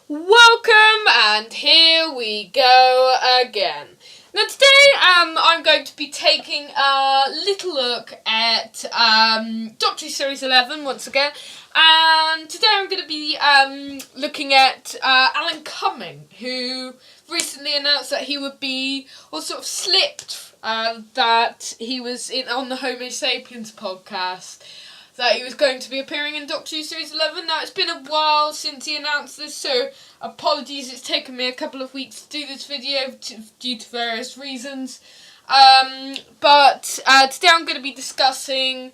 Welcome, and here we go again. Now today, I'm going to be taking a little look at Doctor Who Series 11 once again, and today I'm going to be looking at Alan Cumming, who recently announced that he would be, or sort of slipped, that he was on the Homo Sapiens podcast, that he was going to be appearing in Doctor Who Series 11. Now, it's been a while since he announced this, so apologies, it's taken me a couple of weeks to do this video due to various reasons. But today I'm going to be discussing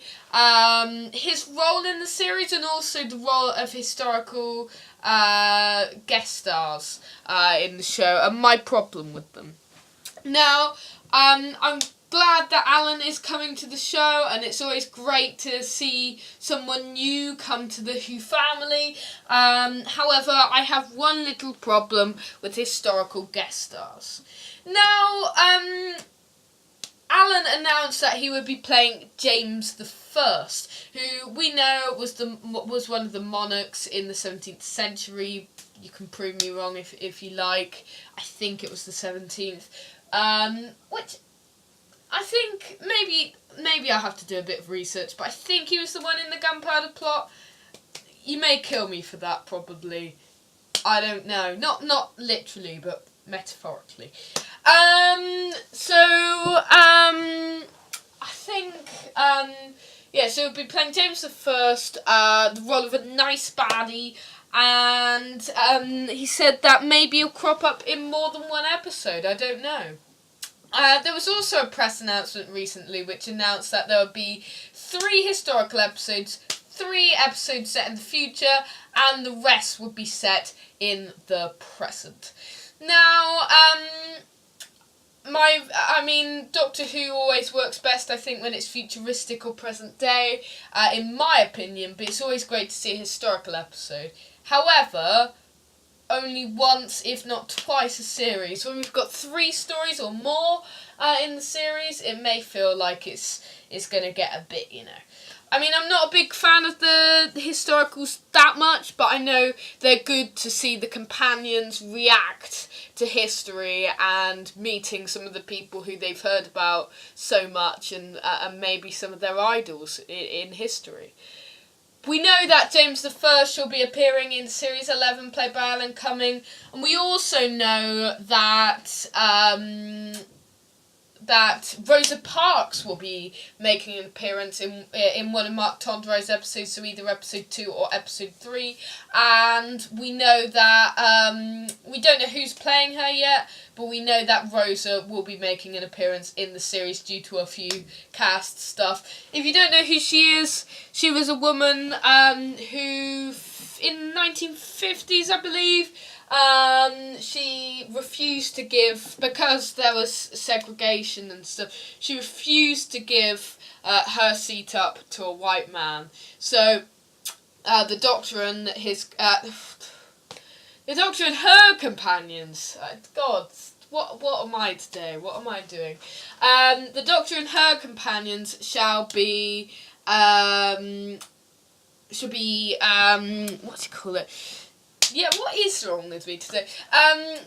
his role in the series and also the role of historical guest stars in the show and my problem with them. Now, I'm glad that Alan is coming to the show, and it's always great to see someone new come to the Who family. However, I have one little problem with historical guest stars. Now, Alan announced that he would be playing James I, who we know was one of the monarchs in the 17th century. You can prove me wrong if you like. I think it was the 17th. Which I think maybe I'll have to do a bit of research, but I think he was the one in the Gunpowder Plot. You may kill me for that, probably. I don't know. Not literally, but metaphorically. I think so he'll be playing James I, the role of a nice baddie, and he said that maybe he'll crop up in more than one episode. I don't know. There was also a press announcement recently which announced that there would be 3 historical episodes, 3 episodes set in the future, and the rest would be set in the present. Now, Doctor Who always works best, I think, when it's futuristic or present day, in my opinion, but it's always great to see a historical episode. However, only once, if not twice, a series. When we've got 3 stories or more in the series, it may feel like it's going to get a bit, I mean, I'm not a big fan of the historicals that much, but I know they're good to see the companions react to history and meeting some of the people who they've heard about so much and maybe some of their idols in history. We know that James I shall be appearing in Series 11, played by Alan Cumming, and we also know that that Rosa Parks will be making an appearance in one of Mark Tondrei's episodes, so either episode 2 or episode 3, and we know that, we don't know who's playing her yet, but we know that Rosa will be making an appearance in the series due to a few cast stuff. If you don't know who she is, she was a woman who, in the 1950s, I believe, she refused to give, because there was segregation and stuff, she refused to give her seat up to a white man. So, the Doctor and her companions, God, what am I today? What am I doing? The Doctor and her companions shall be, what do you call it? Yeah, what is wrong with me today?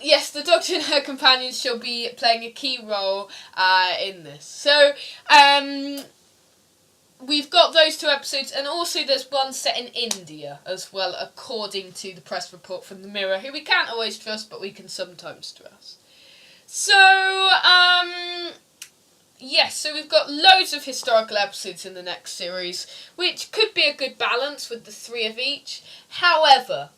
Yes, the Doctor and her companions shall be playing a key role in this. So, we've got those 2 episodes, and also there's one set in India as well, according to the press report from the Mirror, who we can't always trust, but we can sometimes trust. So, yes, so we've got loads of historical episodes in the next series, which could be a good balance with the 3 of each. However,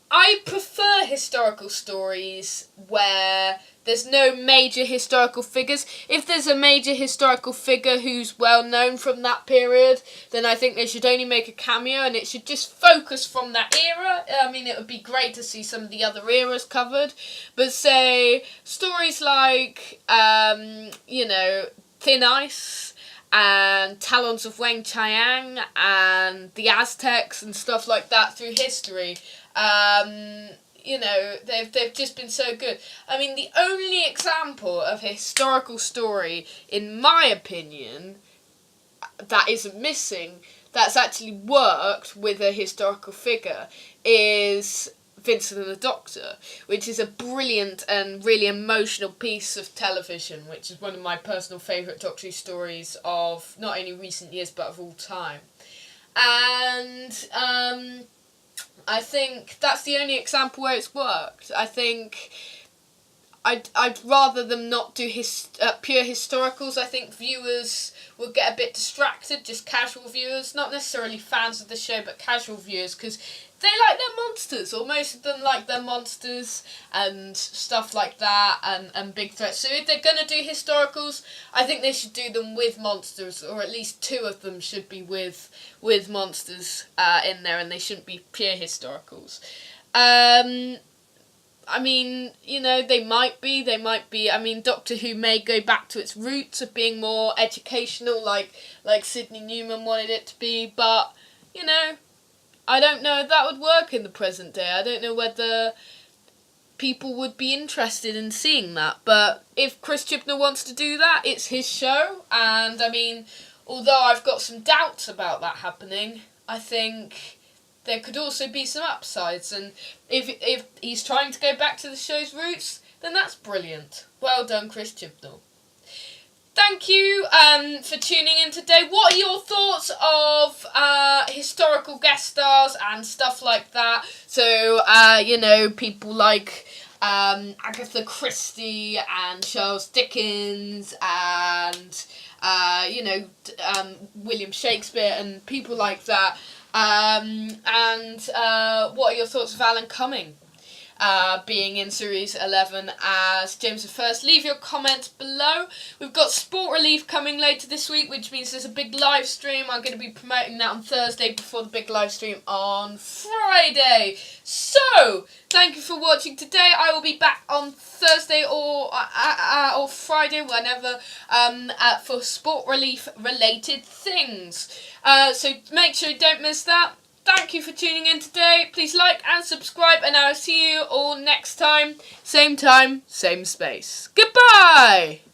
I prefer historical stories where there's no major historical figures. If there's a major historical figure who's well known from that period, then I think they should only make a cameo and it should just focus from that era. I mean, it would be great to see some of the other eras covered. But say, stories like, Thin Ice and Talons of Weng Chiang and the Aztecs and stuff like that through history. They've just been so good. I mean, the only example of a historical story, in my opinion, that isn't missing, that's actually worked with a historical figure, is Vincent and the Doctor, which is a brilliant and really emotional piece of television, which is one of my personal favourite Doctor Who stories of not only recent years but of all time. And I think that's the only example where it's worked. I think I'd rather them not do pure historicals. I think viewers will get a bit distracted, just casual viewers, not necessarily fans of the show, but casual viewers, because they like their monsters, or most of them like their monsters and stuff like that, and big threats. So if they're going to do historicals, I think they should do them with monsters, or at least 2 of them should be with monsters in there, and they shouldn't be pure historicals. I mean, you know, they might be. I mean, Doctor Who may go back to its roots of being more educational, like Sydney Newman wanted it to be, but, you know, I don't know if that would work in the present day. I don't know whether people would be interested in seeing that, but if Chris Chibnall wants to do that, it's his show, and, I mean, although I've got some doubts about that happening, I think there could also be some upsides, and if he's trying to go back to the show's roots, then that's brilliant. Well done, Chris Chibnall. Thank you for tuning in today. What are your thoughts of historical guest stars and stuff like that? So, you know, people like Agatha Christie and Charles Dickens and, you know, William Shakespeare and people like that. And what are your thoughts of Alan Cumming being in Series 11 as James I? Leave your comments below. We've got Sport Relief coming later this week, which means there's a big live stream. I'm going to be promoting that on Thursday before the big live stream on Friday. So, thank you for watching today. I will be back on Thursday or Friday, whenever, for Sport Relief related things. So make sure you don't miss that. Thank you for tuning in today. Please like and subscribe, and I'll see you all next time. Same space. Goodbye!